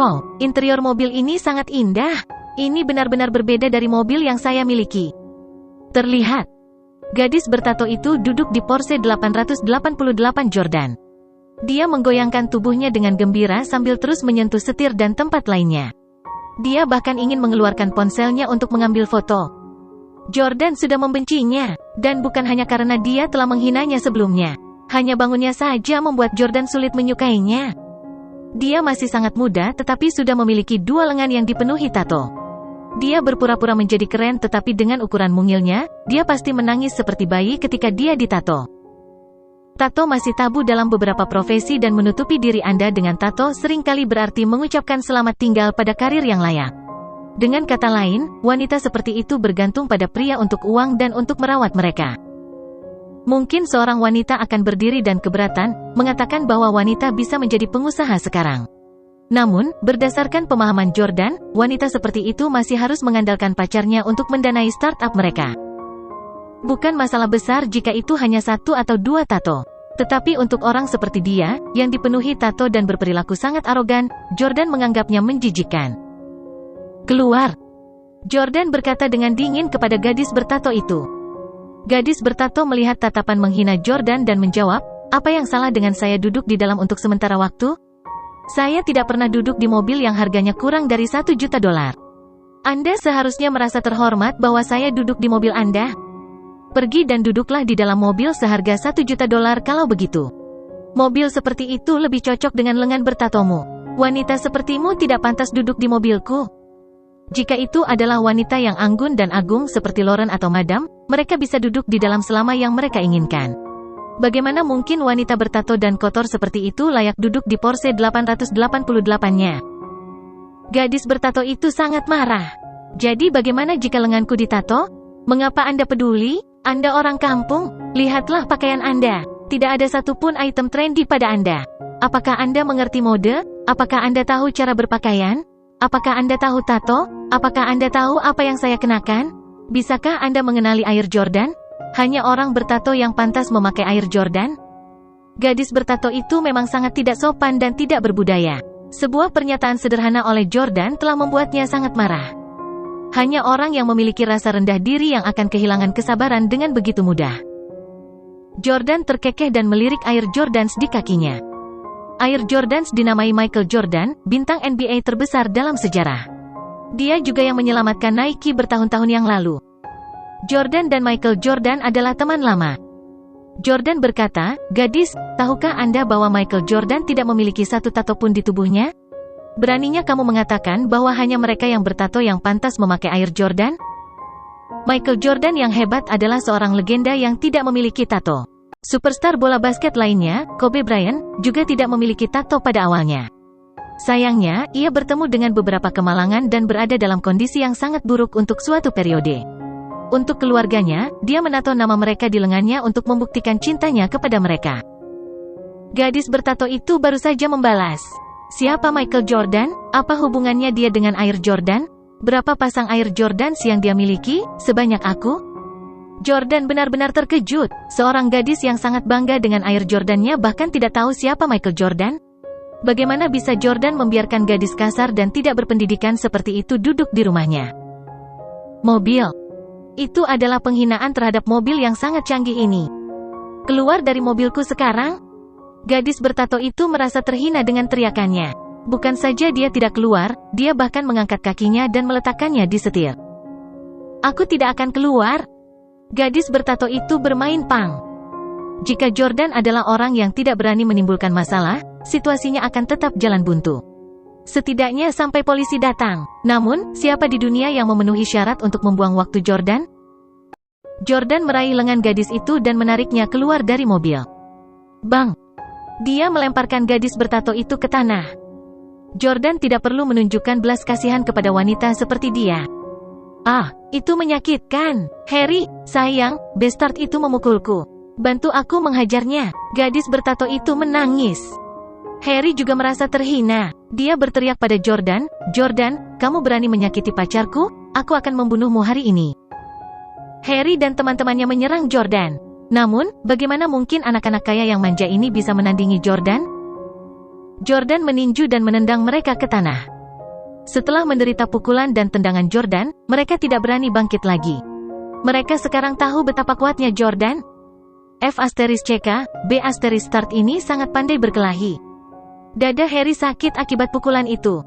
Wow, interior mobil ini sangat indah. Ini benar-benar berbeda dari mobil yang saya miliki. Terlihat, gadis bertato itu duduk di Porsche 888 Jordan. Dia menggoyangkan tubuhnya dengan gembira sambil terus menyentuh setir dan tempat lainnya. Dia bahkan ingin mengeluarkan ponselnya untuk mengambil foto. Jordan sudah membencinya, dan bukan hanya karena dia telah menghinanya sebelumnya. Hanya bangunnya saja membuat Jordan sulit menyukainya. Dia masih sangat muda tetapi sudah memiliki 2 lengan yang dipenuhi tato. Dia berpura-pura menjadi keren tetapi dengan ukuran mungilnya, dia pasti menangis seperti bayi ketika dia ditato. Tato masih tabu dalam beberapa profesi dan menutupi diri Anda dengan tato seringkali berarti mengucapkan selamat tinggal pada karir yang layak. Dengan kata lain, wanita seperti itu bergantung pada pria untuk uang dan untuk merawat mereka. Mungkin seorang wanita akan berdiri dan keberatan, mengatakan bahwa wanita bisa menjadi pengusaha sekarang. Namun, berdasarkan pemahaman Jordan, wanita seperti itu masih harus mengandalkan pacarnya untuk mendanai startup mereka. Bukan masalah besar jika itu hanya 1 atau 2 tato. Tetapi untuk orang seperti dia, yang dipenuhi tato dan berperilaku sangat arogan, Jordan menganggapnya menjijikkan. Keluar! Jordan berkata dengan dingin kepada gadis bertato itu. Gadis bertato melihat tatapan menghina Jordan dan menjawab, "Apa yang salah dengan saya duduk di dalam untuk sementara waktu? Saya tidak pernah duduk di mobil yang harganya kurang dari $1 juta. Anda seharusnya merasa terhormat bahwa saya duduk di mobil Anda. Pergi dan duduklah di dalam mobil seharga $1 juta kalau begitu. Mobil seperti itu lebih cocok dengan lengan bertatomu. Wanita sepertimu tidak pantas duduk di mobilku." Jika itu adalah wanita yang anggun dan agung seperti Lauren atau Madam, mereka bisa duduk di dalam selama yang mereka inginkan. Bagaimana mungkin wanita bertato dan kotor seperti itu layak duduk di Porsche 888-nya? Gadis bertato itu sangat marah. Jadi bagaimana jika lenganku ditato? Mengapa Anda peduli? Anda orang kampung, lihatlah pakaian Anda. Tidak ada satupun item trendy pada Anda. Apakah Anda mengerti mode? Apakah Anda tahu cara berpakaian? Apakah Anda tahu tato? Apakah Anda tahu apa yang saya kenakan? Bisakah Anda mengenali Air Jordan? Hanya orang bertato yang pantas memakai Air Jordan? Gadis bertato itu memang sangat tidak sopan dan tidak berbudaya. Sebuah pernyataan sederhana oleh Jordan telah membuatnya sangat marah. Hanya orang yang memiliki rasa rendah diri yang akan kehilangan kesabaran dengan begitu mudah. Jordan terkekeh dan melirik Air Jordans di kakinya. Air Jordans dinamai Michael Jordan, bintang NBA terbesar dalam sejarah. Dia juga yang menyelamatkan Nike bertahun-tahun yang lalu. Jordan dan Michael Jordan adalah teman lama. Jordan berkata, "Gadis, tahukah Anda bahwa Michael Jordan tidak memiliki 1 tato pun di tubuhnya? Beraninya kamu mengatakan bahwa hanya mereka yang bertato yang pantas memakai Air Jordan?" Michael Jordan yang hebat adalah seorang legenda yang tidak memiliki tato. Superstar bola basket lainnya, Kobe Bryant, juga tidak memiliki tato pada awalnya. Sayangnya, ia bertemu dengan beberapa kemalangan dan berada dalam kondisi yang sangat buruk untuk suatu periode. Untuk keluarganya, dia menato nama mereka di lengannya untuk membuktikan cintanya kepada mereka. Gadis bertato itu baru saja membalas, "Siapa Michael Jordan? Apa hubungannya dia dengan Air Jordan? Berapa pasang Air Jordans yang dia miliki? Sebanyak aku?" Jordan benar-benar terkejut. Seorang gadis yang sangat bangga dengan Air Jordan-nya bahkan tidak tahu siapa Michael Jordan. Bagaimana bisa Jordan membiarkan gadis kasar dan tidak berpendidikan seperti itu duduk di rumahnya? Mobil. Itu adalah penghinaan terhadap mobil yang sangat canggih ini. Keluar dari mobilku sekarang. Gadis bertato itu merasa terhina dengan teriakannya. Bukan saja dia tidak keluar, dia bahkan mengangkat kakinya dan meletakkannya di setir. "Aku tidak akan keluar." Gadis bertato itu bermain pang. Jika Jordan adalah orang yang tidak berani menimbulkan masalah, situasinya akan tetap jalan buntu. Setidaknya sampai polisi datang. Namun, siapa di dunia yang memenuhi syarat untuk membuang waktu Jordan? Jordan meraih lengan gadis itu dan menariknya keluar dari mobil. Bang! Dia melemparkan gadis bertato itu ke tanah. Jordan tidak perlu menunjukkan belas kasihan kepada wanita seperti dia. "Ah, itu menyakitkan. Harry, sayang, bastard itu memukulku. Bantu aku menghajarnya." Gadis bertato itu menangis. Harry juga merasa terhina. Dia berteriak pada Jordan, "Jordan, kamu berani menyakiti pacarku? Aku akan membunuhmu hari ini." Harry dan teman-temannya menyerang Jordan. Namun, bagaimana mungkin anak-anak kaya yang manja ini bisa menandingi Jordan? Jordan meninju dan menendang mereka ke tanah. Setelah menderita pukulan dan tendangan Jordan, mereka tidak berani bangkit lagi. Mereka sekarang tahu betapa kuatnya Jordan. F*CK, B** start ini sangat pandai berkelahi. Dada Harry sakit akibat pukulan itu.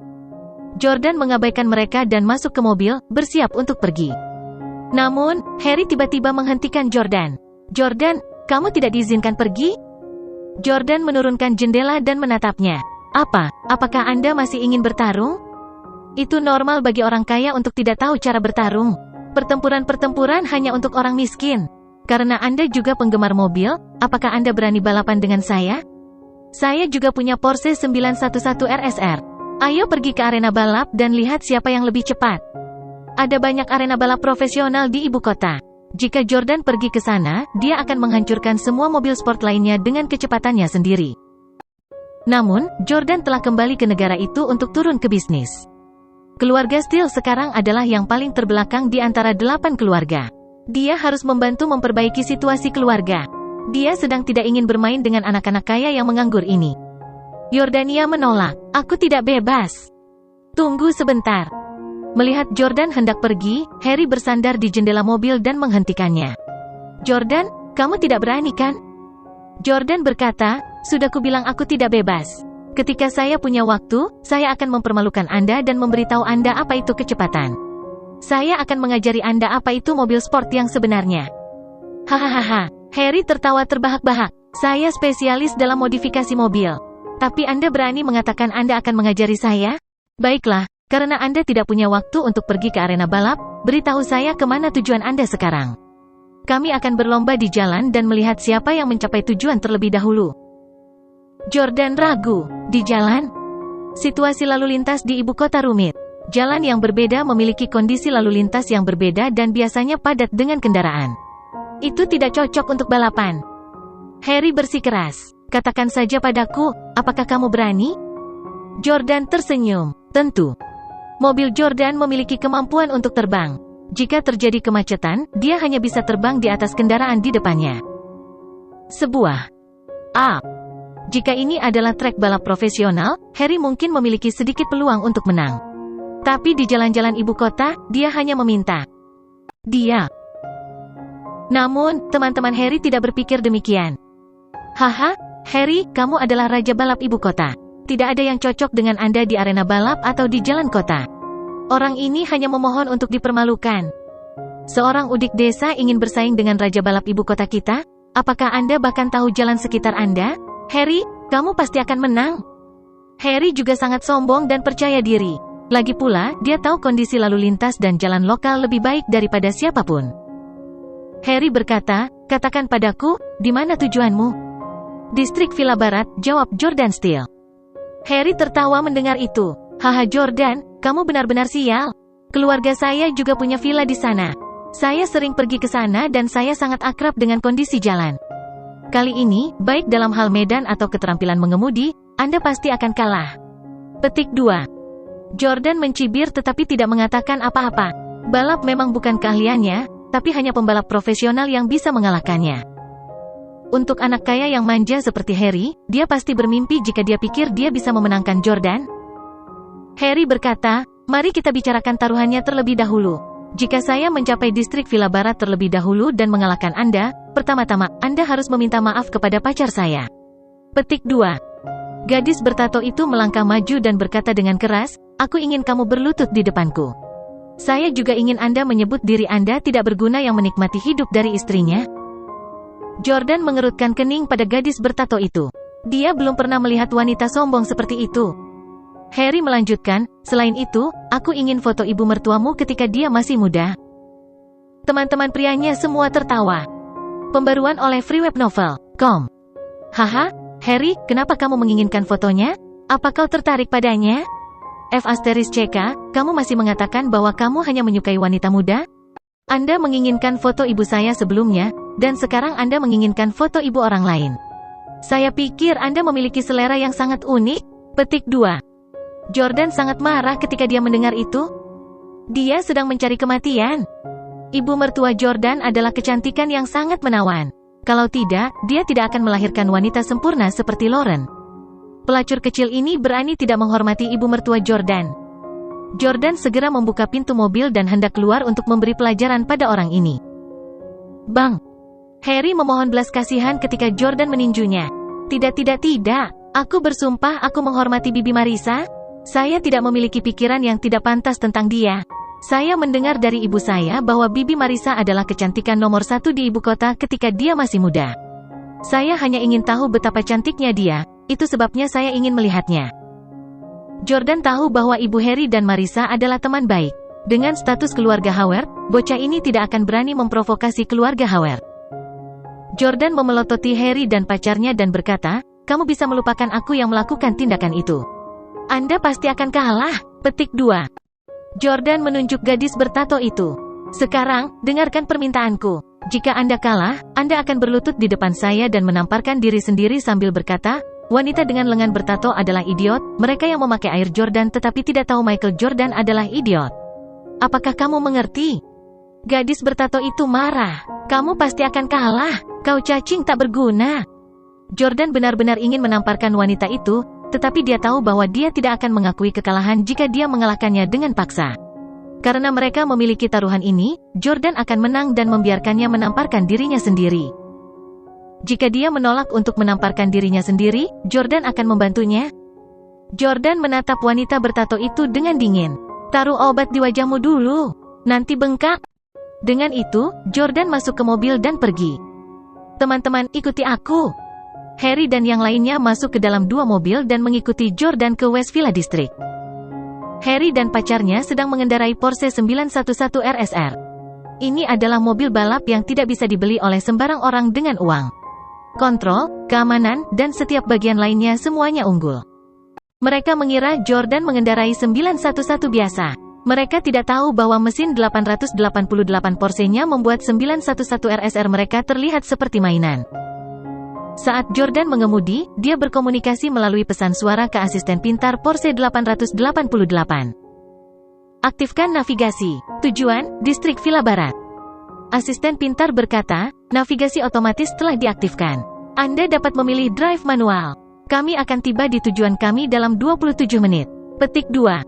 Jordan mengabaikan mereka dan masuk ke mobil, bersiap untuk pergi. Namun, Harry tiba-tiba menghentikan Jordan. Jordan, kamu tidak diizinkan pergi? Jordan menurunkan jendela dan menatapnya. Apakah Anda masih ingin bertarung? Itu normal bagi orang kaya untuk tidak tahu cara bertarung. Pertempuran hanya untuk orang miskin. Karena Anda juga penggemar mobil, apakah Anda berani balapan dengan saya? Saya juga punya Porsche 911 RSR. Ayo pergi ke arena balap dan lihat siapa yang lebih cepat. Ada banyak arena balap profesional di ibu kota. Jika Jordan pergi ke sana, dia akan menghancurkan semua mobil sport lainnya dengan kecepatannya sendiri. Namun, Jordan telah kembali ke negara itu untuk turun ke bisnis. Keluarga Steele sekarang adalah yang paling terbelakang di antara 8 keluarga. Dia harus membantu memperbaiki situasi keluarga. Dia sedang tidak ingin bermain dengan anak-anak kaya yang menganggur ini. Yordania menolak. Aku tidak bebas. Tunggu sebentar. Melihat Jordan hendak pergi, Harry bersandar di jendela mobil dan menghentikannya. Jordan, kamu tidak berani kan? Jordan berkata, sudah kubilang aku tidak bebas. Ketika saya punya waktu, saya akan mempermalukan Anda dan memberitahu Anda apa itu kecepatan. Saya akan mengajari Anda apa itu mobil sport yang sebenarnya. Hahaha, Harry tertawa terbahak-bahak. Saya spesialis dalam modifikasi mobil. Tapi Anda berani mengatakan Anda akan mengajari saya? Baiklah, karena Anda tidak punya waktu untuk pergi ke arena balap, beritahu saya kemana tujuan Anda sekarang. Kami akan berlomba di jalan dan melihat siapa yang mencapai tujuan terlebih dahulu. Jordan ragu. Di jalan? Situasi lalu lintas di ibu kota rumit. Jalan yang berbeda memiliki kondisi lalu lintas yang berbeda dan biasanya padat dengan kendaraan. Itu tidak cocok untuk balapan. Harry bersikeras. Katakan saja padaku, apakah kamu berani? Jordan tersenyum. Tentu. Mobil Jordan memiliki kemampuan untuk terbang. Jika terjadi kemacetan, dia hanya bisa terbang di atas kendaraan di depannya. Jika ini adalah trek balap profesional, Harry mungkin memiliki sedikit peluang untuk menang. Tapi di jalan-jalan ibu kota, dia hanya meminta. Namun, teman-teman Harry tidak berpikir demikian. Haha, Harry, kamu adalah raja balap ibu kota. Tidak ada yang cocok dengan Anda di arena balap atau di jalan kota. Orang ini hanya memohon untuk dipermalukan. Seorang udik desa ingin bersaing dengan raja balap ibu kota kita? Apakah Anda bahkan tahu jalan sekitar Anda? Harry, kamu pasti akan menang. Harry juga sangat sombong dan percaya diri. Lagi pula, dia tahu kondisi lalu lintas dan jalan lokal lebih baik daripada siapapun. Harry berkata, katakan padaku, di mana tujuanmu? Distrik Villa Barat, jawab Jordan Steele. Harry tertawa mendengar itu. Haha Jordan, kamu benar-benar sial. Keluarga saya juga punya villa di sana. Saya sering pergi ke sana dan saya sangat akrab dengan kondisi jalan. Kali ini, baik dalam hal medan atau keterampilan mengemudi, Anda pasti akan kalah. Petik 2. Jordan mencibir tetapi tidak mengatakan apa-apa. Balap memang bukan keahliannya, tapi hanya pembalap profesional yang bisa mengalahkannya. Untuk anak kaya yang manja seperti Harry, dia pasti bermimpi jika dia pikir dia bisa memenangkan Jordan. Harry berkata, mari kita bicarakan taruhannya terlebih dahulu. Jika saya mencapai distrik Villa Barat terlebih dahulu dan mengalahkan Anda, pertama-tama, Anda harus meminta maaf kepada pacar saya. Petik 2. Gadis bertato itu melangkah maju dan berkata dengan keras, aku ingin kamu berlutut di depanku. Saya juga ingin Anda menyebut diri Anda tidak berguna yang menikmati hidup dari istrinya. Jordan mengerutkan kening pada gadis bertato itu. Dia belum pernah melihat wanita sombong seperti itu. Harry melanjutkan, selain itu, aku ingin foto ibu mertuamu ketika dia masih muda. Teman-teman prianya semua tertawa. Pembaruan oleh freewebnovel.com. Haha, Harry, kenapa kamu menginginkan fotonya? Apa kau tertarik padanya? F*CK, kamu masih mengatakan bahwa kamu hanya menyukai wanita muda? Anda menginginkan foto ibu saya sebelumnya, dan sekarang Anda menginginkan foto ibu orang lain. Saya pikir Anda memiliki selera yang sangat unik. Petik 2. Jordan sangat marah ketika dia mendengar itu. Dia sedang mencari kematian. Ibu mertua Jordan adalah kecantikan yang sangat menawan. Kalau tidak, dia tidak akan melahirkan wanita sempurna seperti Lauren. Pelacur kecil ini berani tidak menghormati ibu mertua Jordan. Jordan segera membuka pintu mobil dan hendak keluar untuk memberi pelajaran pada orang ini. Bang! Harry memohon belas kasihan ketika Jordan meninjunya. Tidak. Aku bersumpah aku menghormati Bibi Marissa. Saya tidak memiliki pikiran yang tidak pantas tentang dia. Saya mendengar dari ibu saya bahwa Bibi Marissa adalah kecantikan nomor 1 di ibu kota ketika dia masih muda. Saya hanya ingin tahu betapa cantiknya dia, itu sebabnya saya ingin melihatnya. Jordan tahu bahwa ibu Harry dan Marissa adalah teman baik. Dengan status keluarga Howard, bocah ini tidak akan berani memprovokasi keluarga Howard. Jordan memelototi Harry dan pacarnya dan berkata, "Kamu bisa melupakan aku yang melakukan tindakan itu. Anda pasti akan kalah." Petik 2. Jordan menunjuk gadis bertato itu. "Sekarang, dengarkan permintaanku. Jika Anda kalah, Anda akan berlutut di depan saya dan menamparkan diri sendiri sambil berkata, 'Wanita dengan lengan bertato adalah idiot.'" Mereka yang memakai air Jordan tetapi tidak tahu Michael Jordan adalah idiot. "Apakah kamu mengerti?" Gadis bertato itu marah. "Kamu pasti akan kalah. Kau cacing tak berguna." Jordan benar-benar ingin menamparkan wanita itu, tetapi dia tahu bahwa dia tidak akan mengakui kekalahan jika dia mengalahkannya dengan paksa. Karena mereka memiliki taruhan ini, Jordan akan menang dan membiarkannya menamparkan dirinya sendiri. Jika dia menolak untuk menamparkan dirinya sendiri, Jordan akan membantunya. Jordan menatap wanita bertato itu dengan dingin. "Taruh obat di wajahmu dulu. Nanti bengkak." Dengan itu, Jordan masuk ke mobil dan pergi. "Teman-teman, ikuti aku." Harry dan yang lainnya masuk ke dalam 2 mobil dan mengikuti Jordan ke West Villa District. Harry dan pacarnya sedang mengendarai Porsche 911 RSR. Ini adalah mobil balap yang tidak bisa dibeli oleh sembarang orang dengan uang. Kontrol, keamanan, dan setiap bagian lainnya semuanya unggul. Mereka mengira Jordan mengendarai 911 biasa. Mereka tidak tahu bahwa mesin 888 Porsche-nya membuat 911 RSR mereka terlihat seperti mainan. Saat Jordan mengemudi, dia berkomunikasi melalui pesan suara ke asisten pintar Porsche 888. "Aktifkan navigasi. Tujuan, Distrik Villa Barat." Asisten pintar berkata, "Navigasi otomatis telah diaktifkan. Anda dapat memilih drive manual. Kami akan tiba di tujuan kami dalam 27 menit. Petik 2.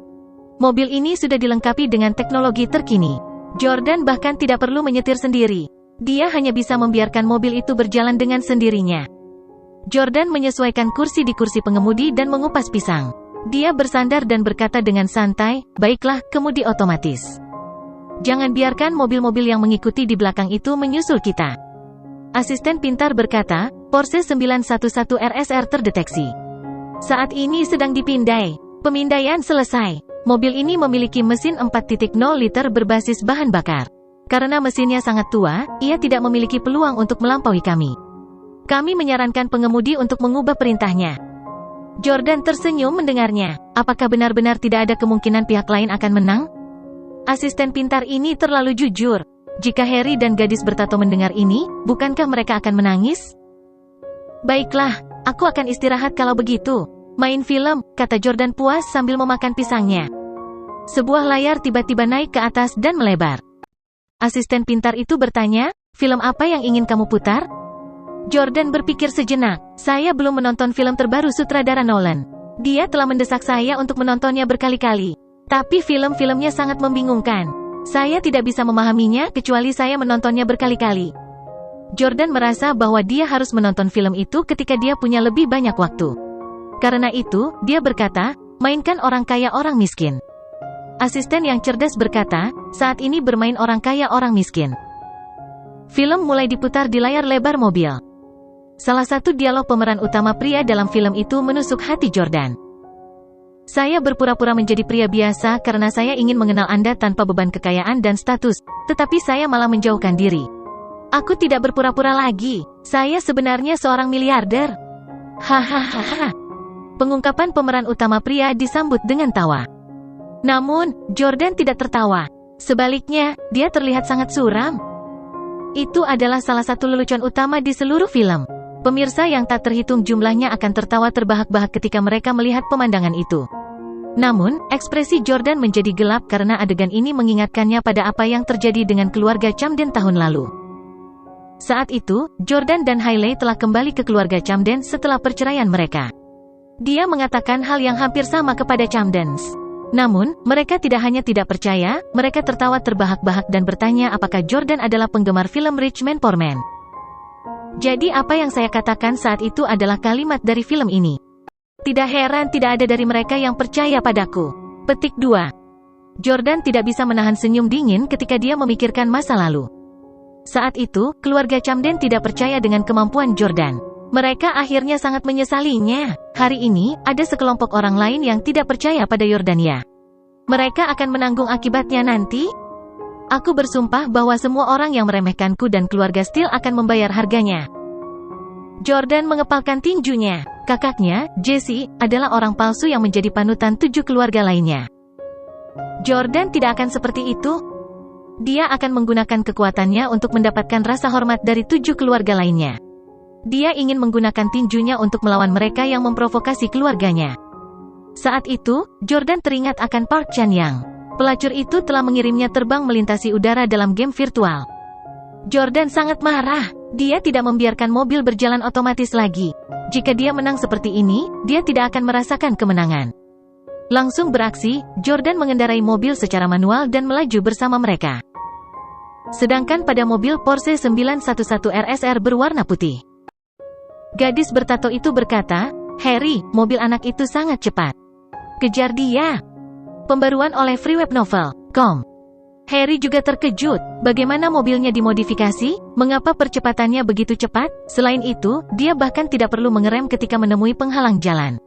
Mobil ini sudah dilengkapi dengan teknologi terkini. Jordan bahkan tidak perlu menyetir sendiri. Dia hanya bisa membiarkan mobil itu berjalan dengan sendirinya. Jordan menyesuaikan kursi di kursi pengemudi dan mengupas pisang. Dia bersandar dan berkata dengan santai, "Baiklah, kemudi otomatis. Jangan biarkan mobil-mobil yang mengikuti di belakang itu menyusul kita." Asisten pintar berkata, "Porsche 911 RSR terdeteksi. Saat ini sedang dipindai. Pemindaian selesai. Mobil ini memiliki mesin 4.0 liter berbasis bahan bakar. Karena mesinnya sangat tua, ia tidak memiliki peluang untuk melampaui kami. Kami menyarankan pengemudi untuk mengubah perintahnya." Jordan tersenyum mendengarnya. Apakah benar-benar tidak ada kemungkinan pihak lain akan menang? Asisten pintar ini terlalu jujur. Jika Harry dan gadis bertato mendengar ini, bukankah mereka akan menangis? "Baiklah, aku akan istirahat kalau begitu. Main film," kata Jordan puas sambil memakan pisangnya. Sebuah layar tiba-tiba naik ke atas dan melebar. Asisten pintar itu bertanya, "Film apa yang ingin kamu putar?" Jordan berpikir sejenak. "Saya belum menonton film terbaru sutradara Nolan. Dia telah mendesak saya untuk menontonnya berkali-kali. Tapi film-filmnya sangat membingungkan. Saya tidak bisa memahaminya kecuali saya menontonnya berkali-kali." Jordan merasa bahwa dia harus menonton film itu ketika dia punya lebih banyak waktu. Karena itu, dia berkata, "Mainkan orang kaya orang miskin." Asisten yang cerdas berkata, "Saat ini bermain orang kaya orang miskin." Film mulai diputar di layar lebar mobil. Salah satu dialog pemeran utama pria dalam film itu menusuk hati Jordan. "Saya berpura-pura menjadi pria biasa karena saya ingin mengenal Anda tanpa beban kekayaan dan status, tetapi saya malah menjauhkan diri. Aku tidak berpura-pura lagi. Saya sebenarnya seorang miliarder." Hahaha. Pengungkapan pemeran utama pria disambut dengan tawa. Namun, Jordan tidak tertawa. Sebaliknya, dia terlihat sangat suram. Itu adalah salah satu lelucon utama di seluruh film. Pemirsa yang tak terhitung jumlahnya akan tertawa terbahak-bahak ketika mereka melihat pemandangan itu. Namun, ekspresi Jordan menjadi gelap karena adegan ini mengingatkannya pada apa yang terjadi dengan keluarga Camden tahun lalu. Saat itu, Jordan dan Hailey telah kembali ke keluarga Camden setelah perceraian mereka. Dia mengatakan hal yang hampir sama kepada Camdens. Namun, mereka tidak hanya tidak percaya, mereka tertawa terbahak-bahak dan bertanya apakah Jordan adalah penggemar film Rich Man Poor Man. Jadi apa yang saya katakan saat itu adalah kalimat dari film ini. Tidak heran tidak ada dari mereka yang percaya padaku. Petik 2. Jordan tidak bisa menahan senyum dingin ketika dia memikirkan masa lalu. Saat itu, keluarga Camden tidak percaya dengan kemampuan Jordan. Mereka akhirnya sangat menyesalinya. Hari ini, ada sekelompok orang lain yang tidak percaya pada Jordania. Mereka akan menanggung akibatnya nanti. Aku bersumpah bahwa semua orang yang meremehkanku dan keluarga Steele akan membayar harganya. Jordan mengepalkan tinjunya. Kakaknya, Jesse, adalah orang palsu yang menjadi panutan 7 keluarga lainnya. Jordan tidak akan seperti itu. Dia akan menggunakan kekuatannya untuk mendapatkan rasa hormat dari 7 keluarga lainnya. Dia ingin menggunakan tinjunya untuk melawan mereka yang memprovokasi keluarganya. Saat itu, Jordan teringat akan Park Chan-young. Pelacur itu telah mengirimnya terbang melintasi udara dalam game virtual. Jordan sangat marah. Dia tidak membiarkan mobil berjalan otomatis lagi. Jika dia menang seperti ini, dia tidak akan merasakan kemenangan. Langsung beraksi, Jordan mengendarai mobil secara manual dan melaju bersama mereka. Sedangkan pada mobil Porsche 911 RSR berwarna putih, gadis bertato itu berkata, "Harry, mobil anak itu sangat cepat. Kejar dia." Pembaruan oleh freewebnovel.com. Harry juga terkejut. Bagaimana mobilnya dimodifikasi? Mengapa percepatannya begitu cepat? Selain itu, dia bahkan tidak perlu mengerem ketika menemui penghalang jalan.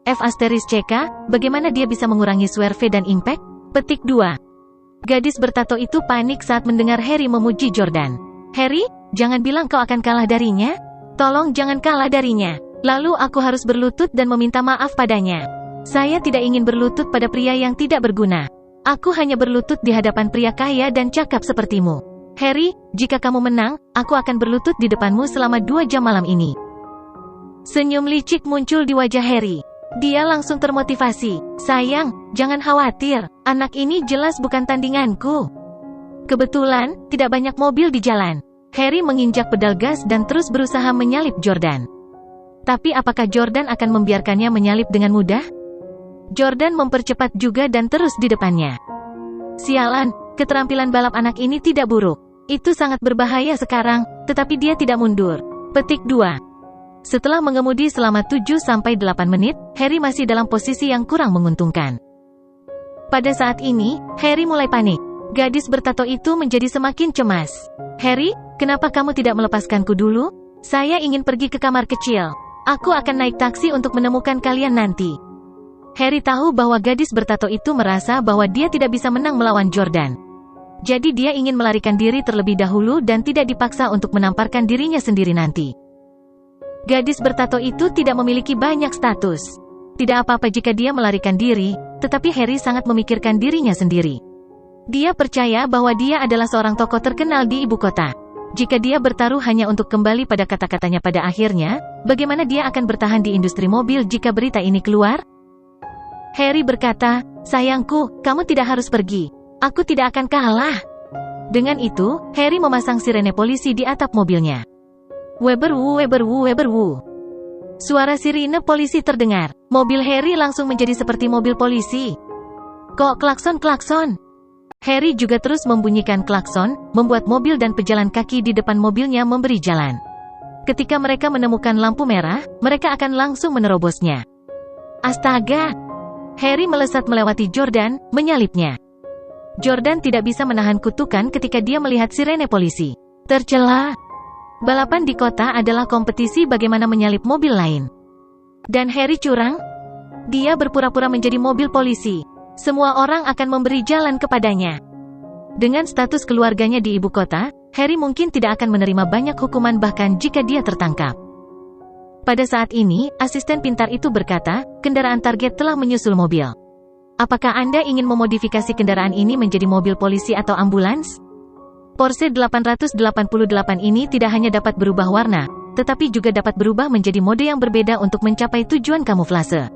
F***CK, bagaimana dia bisa mengurangi swerve dan impact? Petik 2. Gadis bertato itu panik saat mendengar Harry memuji Jordan. "Harry, jangan bilang kau akan kalah darinya. Tolong jangan kalah darinya." Lalu aku harus berlutut dan meminta maaf padanya. Saya tidak ingin berlutut pada pria yang tidak berguna. Aku hanya berlutut di hadapan pria kaya dan cakap sepertimu. Harry, jika kamu menang, aku akan berlutut di depanmu selama 2 jam malam ini. Senyum licik muncul di wajah Harry. Dia langsung termotivasi. "Sayang, jangan khawatir. Anak ini jelas bukan tandinganku." Kebetulan, tidak banyak mobil di jalan. Harry menginjak pedal gas dan terus berusaha menyalip Jordan. Tapi apakah Jordan akan membiarkannya menyalip dengan mudah? Jordan mempercepat juga dan terus di depannya. Sialan, keterampilan balap anak ini tidak buruk. Itu sangat berbahaya sekarang, tetapi dia tidak mundur. Petik 2. Setelah mengemudi selama 7-8 menit, Harry masih dalam posisi yang kurang menguntungkan. Pada saat ini, Harry mulai panik. Gadis bertato itu menjadi semakin cemas. "Harry, kenapa kamu tidak melepaskanku dulu? Saya ingin pergi ke kamar kecil. Aku akan naik taksi untuk menemukan kalian nanti." Harry tahu bahwa gadis bertato itu merasa bahwa dia tidak bisa menang melawan Jordan. Jadi dia ingin melarikan diri terlebih dahulu dan tidak dipaksa untuk menamparkan dirinya sendiri nanti. Gadis bertato itu tidak memiliki banyak status. Tidak apa-apa jika dia melarikan diri, tetapi Harry sangat memikirkan dirinya sendiri. Dia percaya bahwa dia adalah seorang tokoh terkenal di ibu kota. Jika dia bertaruh hanya untuk kembali pada kata-katanya pada akhirnya, bagaimana dia akan bertahan di industri mobil jika berita ini keluar? Harry berkata, "Sayangku, kamu tidak harus pergi. Aku tidak akan kalah." Dengan itu, Harry memasang sirene polisi di atap mobilnya. Weberwu, weberwu, weberwu. Suara sirine polisi terdengar. Mobil Harry langsung menjadi seperti mobil polisi. "Kok klakson-klakson?" Harry juga terus membunyikan klakson, membuat mobil dan pejalan kaki di depan mobilnya memberi jalan. Ketika mereka menemukan lampu merah, mereka akan langsung menerobosnya. Astaga! Harry melesat melewati Jordan, menyalipnya. Jordan tidak bisa menahan kutukan ketika dia melihat sirene polisi. Tercela. Balapan di kota adalah kompetisi bagaimana menyalip mobil lain. Dan Harry curang? Dia berpura-pura menjadi mobil polisi. Semua orang akan memberi jalan kepadanya. Dengan status keluarganya di ibu kota, Harry mungkin tidak akan menerima banyak hukuman bahkan jika dia tertangkap. Pada saat ini, asisten pintar itu berkata, kendaraan target telah menyusul mobil. Apakah Anda ingin memodifikasi kendaraan ini menjadi mobil polisi atau ambulans? Porsche 888 ini tidak hanya dapat berubah warna, tetapi juga dapat berubah menjadi mode yang berbeda untuk mencapai tujuan kamuflase.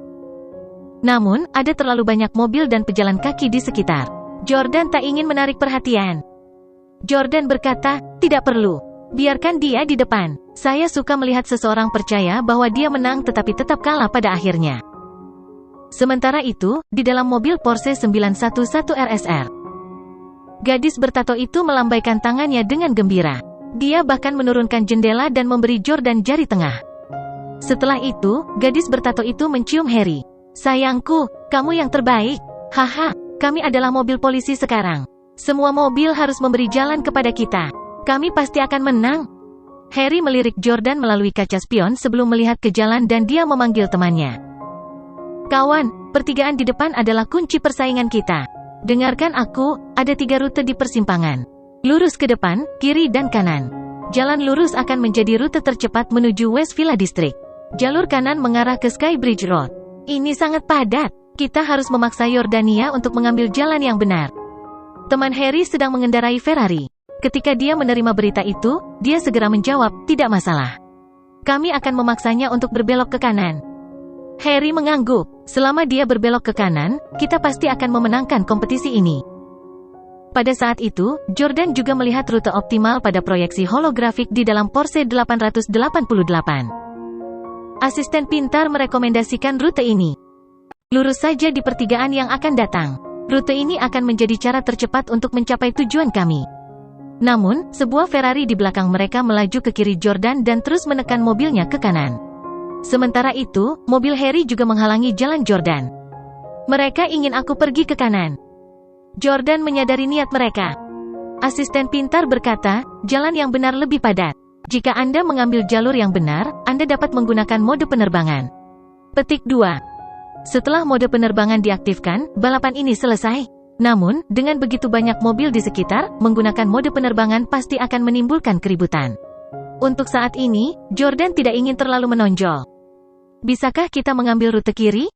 Namun, ada terlalu banyak mobil dan pejalan kaki di sekitar. Jordan tak ingin menarik perhatian. Jordan berkata, tidak perlu. Biarkan dia di depan. Saya suka melihat seseorang percaya bahwa dia menang tetapi tetap kalah pada akhirnya. Sementara itu, di dalam mobil Porsche 911 RSR, gadis bertato itu melambaikan tangannya dengan gembira. Dia bahkan menurunkan jendela dan memberi Jordan jari tengah. Setelah itu, gadis bertato itu mencium Harry. "Sayangku, kamu yang terbaik. Haha, kami adalah mobil polisi sekarang. Semua mobil harus memberi jalan kepada kita. Kami pasti akan menang." Harry melirik Jordan melalui kaca spion sebelum melihat ke jalan dan dia memanggil temannya. "Kawan, pertigaan di depan adalah kunci persaingan kita. Dengarkan aku, ada 3 rute di persimpangan. Lurus ke depan, kiri dan kanan. Jalan lurus akan menjadi rute tercepat menuju West Villa District. Jalur kanan mengarah ke Skybridge Road. Ini sangat padat. Kita harus memaksa Yordania untuk mengambil jalan yang benar." Teman Harry sedang mengendarai Ferrari. Ketika dia menerima berita itu, dia segera menjawab, "Tidak masalah. Kami akan memaksanya untuk berbelok ke kanan." Harry mengangguk. Selama dia berbelok ke kanan, kita pasti akan memenangkan kompetisi ini. Pada saat itu, Jordan juga melihat rute optimal pada proyeksi holografik di dalam Porsche 888. Asisten pintar merekomendasikan rute ini. "Lurus saja di pertigaan yang akan datang. Rute ini akan menjadi cara tercepat untuk mencapai tujuan kami." Namun, sebuah Ferrari di belakang mereka melaju ke kiri Jordan dan terus menekan mobilnya ke kanan. Sementara itu, mobil Harry juga menghalangi jalan Jordan. "Mereka ingin aku pergi ke kanan." Jordan menyadari niat mereka. Asisten pintar berkata, "Jalan yang benar lebih padat. Jika Anda mengambil jalur yang benar, Anda dapat menggunakan mode penerbangan." Petik 2. Setelah mode penerbangan diaktifkan, balapan ini selesai. Namun, dengan begitu banyak mobil di sekitar, menggunakan mode penerbangan pasti akan menimbulkan keributan. Untuk saat ini, Jordan tidak ingin terlalu menonjol. "Bisakah kita mengambil rute kiri?"